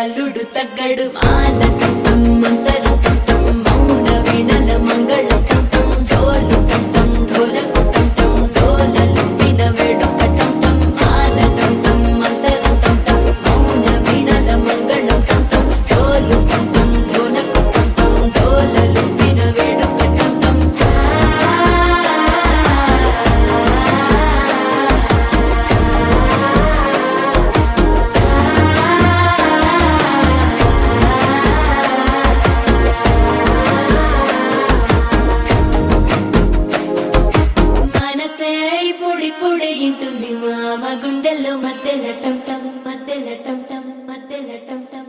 అల్లుడు తగ్గడు మాల కంఠం మంతరం కంఠం మౌన వీణల మంగళ కంఠం డోలు కంఠం ఢోలకు కంఠం డోలలు విన వేడుక కంఠం మాల కంఠం మంతరం కంఠం మౌన వీణల మంగళ కంఠం డోలు కంఠం ఢోలకు కంఠం డోలలు విన వేడుక కంఠం పొడి ఇంటుంది మామ గుండెల్లో మధ్యల టంటం మధ్యల టంటం మధ్యల టంటం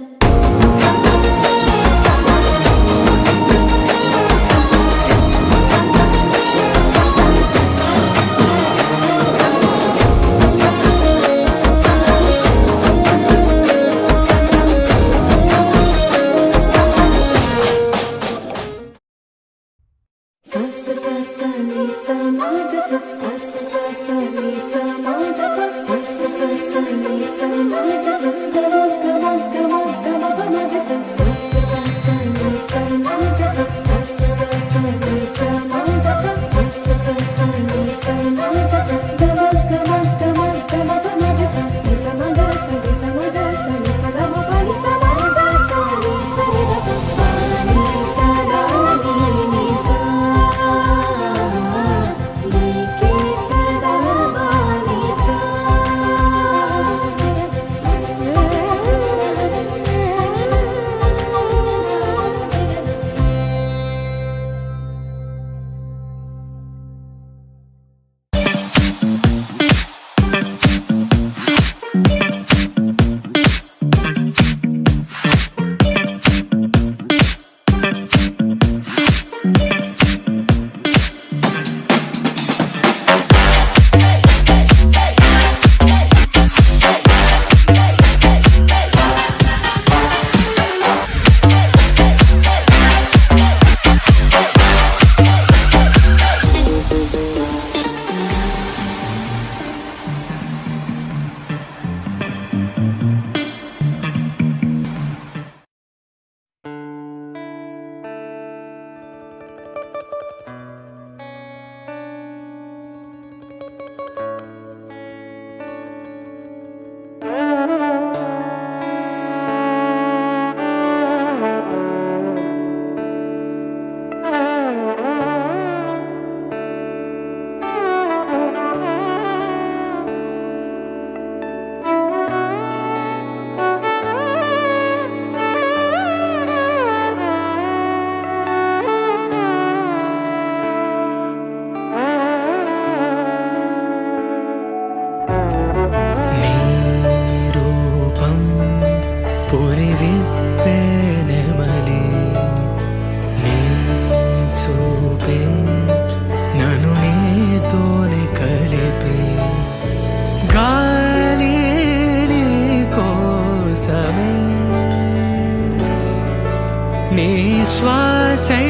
నీ శ్వాసై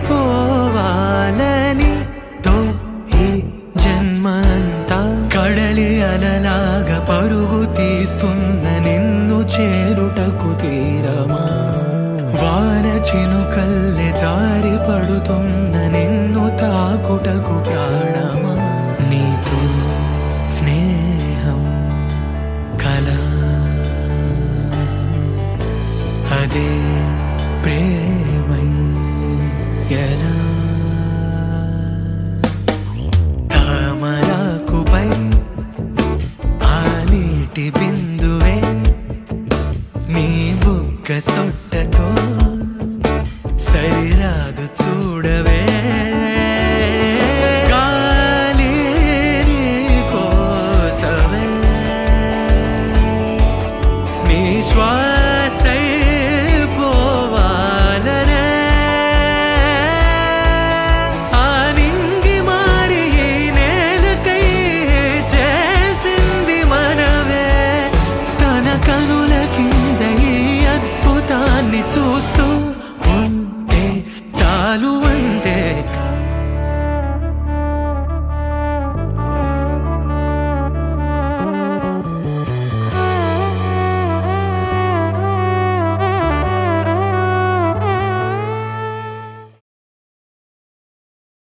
పోవాలని తో ఈ జన్మంతా కడలి అలలాగా పరుగు తీస్తున్న నిన్ను చేరుటకు తీరమా వాన చినుకల్లె జారి పడుతున్న నిన్ను తాకుటకు ప్రాణమా నీతో స్నేహం కల అదే ప్రేమ ఓ